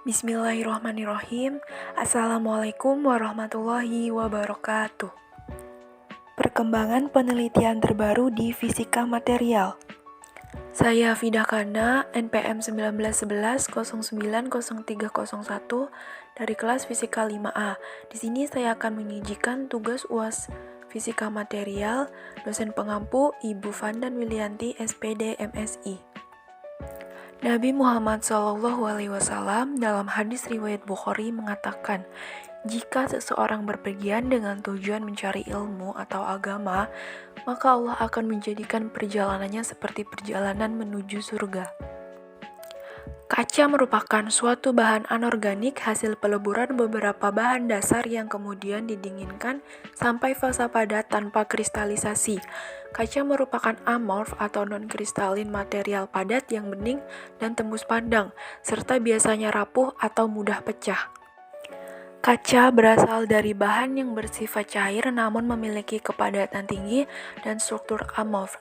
Bismillahirrahmanirrahim. Assalamualaikum warahmatullahi wabarakatuh. Perkembangan penelitian terbaru di fisika material. Saya Fidah Kana, NPM 1911-090301 dari kelas Fisika 5A. Di sini saya akan menyajikan tugas UAS Fisika Material, dosen pengampu Ibu Vandan Wilianti, SPD, MSI. Nabi Muhammad SAW dalam hadis riwayat Bukhari mengatakan, jika seseorang berpergian dengan tujuan mencari ilmu atau agama, maka Allah akan menjadikan perjalanannya seperti perjalanan menuju surga. Kaca merupakan suatu bahan anorganik hasil peleburan beberapa bahan dasar yang kemudian didinginkan sampai fase padat tanpa kristalisasi. Kaca merupakan amorf atau non-kristalin material padat yang bening dan tembus pandang, serta biasanya rapuh atau mudah pecah. Kaca berasal dari bahan yang bersifat cair namun memiliki kepadatan tinggi dan struktur amorf.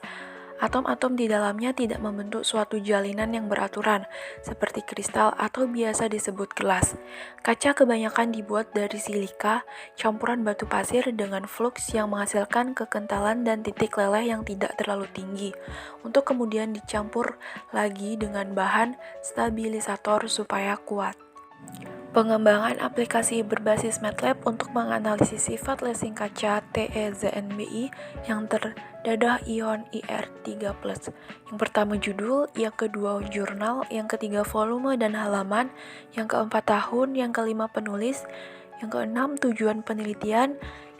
Atom-atom di dalamnya tidak membentuk suatu jalinan yang beraturan, seperti kristal atau biasa disebut gelas. Kaca kebanyakan dibuat dari silika, campuran batu pasir dengan fluks yang menghasilkan kekentalan dan titik leleh yang tidak terlalu tinggi, untuk kemudian dicampur lagi dengan bahan stabilisator supaya kuat. Pengembangan aplikasi berbasis MATLAB untuk menganalisis sifat lessing kaca TeZnBi yang terdadah ion Ir3+. Yang pertama judul, yang kedua jurnal, yang ketiga volume dan halaman, yang keempat tahun, yang kelima penulis, yang keenam tujuan penelitian,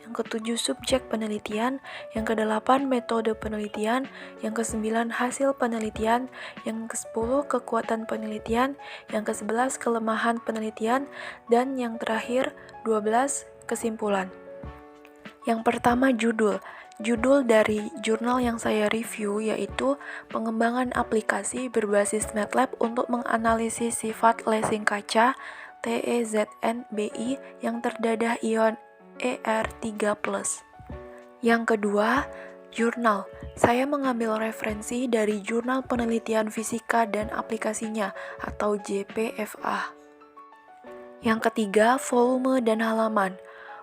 yang ketujuh subjek penelitian, yang kedelapan metode penelitian, yang kesembilan hasil penelitian, yang kesepuluh kekuatan penelitian, yang kesebelas kelemahan penelitian, dan yang terakhir 12 kesimpulan. Yang pertama judul dari jurnal yang saya review yaitu pengembangan aplikasi berbasis MATLAB untuk menganalisis sifat lessing kaca TeZnBi yang terdadah ion Ir3+. Yang kedua, jurnal. Saya mengambil referensi dari Jurnal Penelitian Fisika dan Aplikasinya atau JPFA. Yang ketiga, volume dan halaman.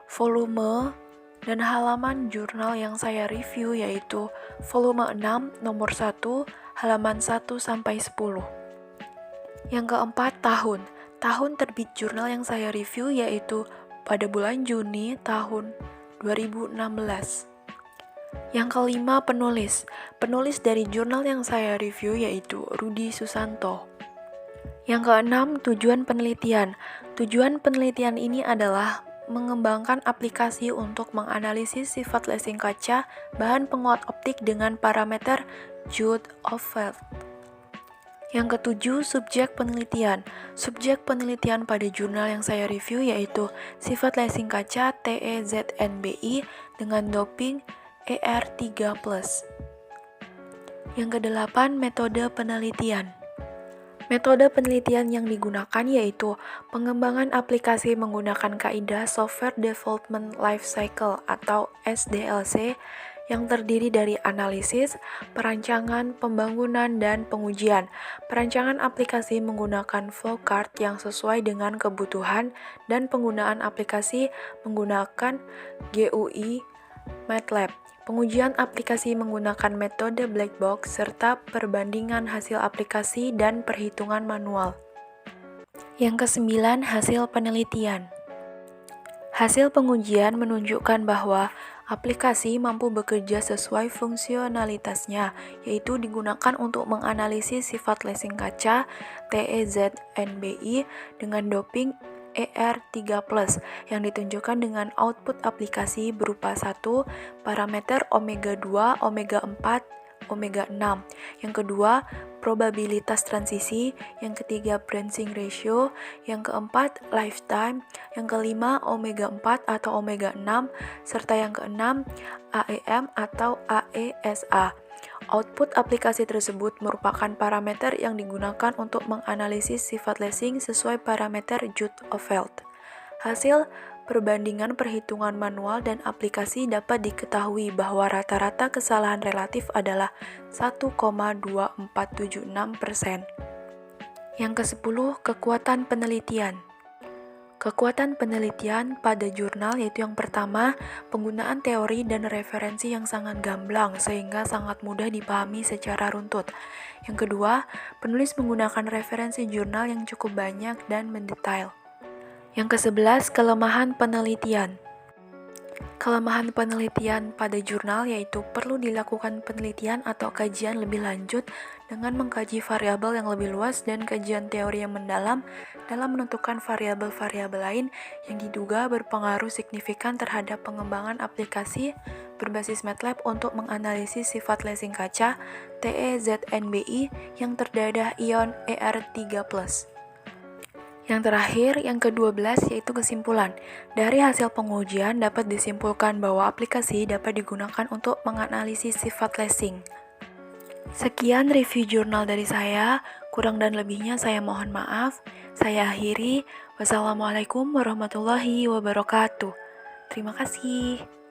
Volume dan halaman jurnal yang saya review yaitu volume 6 nomor 1 halaman 1-10. Yang keempat, tahun. Tahun terbit jurnal yang saya review yaitu pada bulan Juni tahun 2016. Yang kelima, penulis. Penulis dari jurnal yang saya review yaitu Rudi Susanto. Yang keenam, tujuan penelitian. Tujuan penelitian ini adalah mengembangkan aplikasi untuk menganalisis sifat lessing kaca bahan penguat optik dengan parameter Judd-Ofeld. Yang ketujuh, subjek penelitian. Subjek penelitian pada jurnal yang saya review yaitu sifat lessing kaca TeZnBi dengan doping Ir3+. Yang kedelapan, metode penelitian. Metode penelitian yang digunakan yaitu pengembangan aplikasi menggunakan kaidah Software Development Life Cycle atau SDLC yang terdiri dari analisis, perancangan, pembangunan, dan pengujian. Perancangan aplikasi menggunakan flowchart yang sesuai dengan kebutuhan dan penggunaan aplikasi menggunakan GUI MATLAB. Pengujian aplikasi menggunakan metode black box serta perbandingan hasil aplikasi dan perhitungan manual. Yang kesembilan, hasil penelitian. Hasil pengujian menunjukkan bahwa aplikasi mampu bekerja sesuai fungsionalitasnya, yaitu digunakan untuk menganalisis sifat lessing kaca TeZnBi dengan doping Ir3+, yang ditunjukkan dengan output aplikasi berupa 1. Parameter omega 2, omega 4, omega 6. Yang kedua, probabilitas transisi. Yang ketiga, branching ratio. Yang keempat, lifetime. Yang kelima, omega 4 atau omega 6. Serta yang keenam, AEM atau AESA. Output aplikasi tersebut merupakan parameter yang digunakan untuk menganalisis sifat lessing sesuai parameter Judd-Ofeld. Hasil perbandingan perhitungan manual dan aplikasi dapat diketahui bahwa rata-rata kesalahan relatif adalah 1,2476%. Yang ke-10, kekuatan penelitian. Kekuatan penelitian pada jurnal yaitu yang pertama, penggunaan teori dan referensi yang sangat gamblang sehingga sangat mudah dipahami secara runtut. Yang kedua, penulis menggunakan referensi jurnal yang cukup banyak dan mendetail. Yang ke-11, kelemahan penelitian. Kelemahan penelitian pada jurnal yaitu perlu dilakukan penelitian atau kajian lebih lanjut dengan mengkaji variabel yang lebih luas dan kajian teori yang mendalam dalam menentukan variabel-variabel lain yang diduga berpengaruh signifikan terhadap pengembangan aplikasi berbasis MATLAB untuk menganalisis sifat lessing kaca TEZNBI yang terdadah ion ER3+. Yang terakhir, yang ke-12 yaitu kesimpulan. Dari hasil pengujian dapat disimpulkan bahwa aplikasi dapat digunakan untuk menganalisis sifat lessing. Sekian review jurnal dari saya, kurang dan lebihnya saya mohon maaf. Saya akhiri, wassalamualaikum warahmatullahi wabarakatuh. Terima kasih.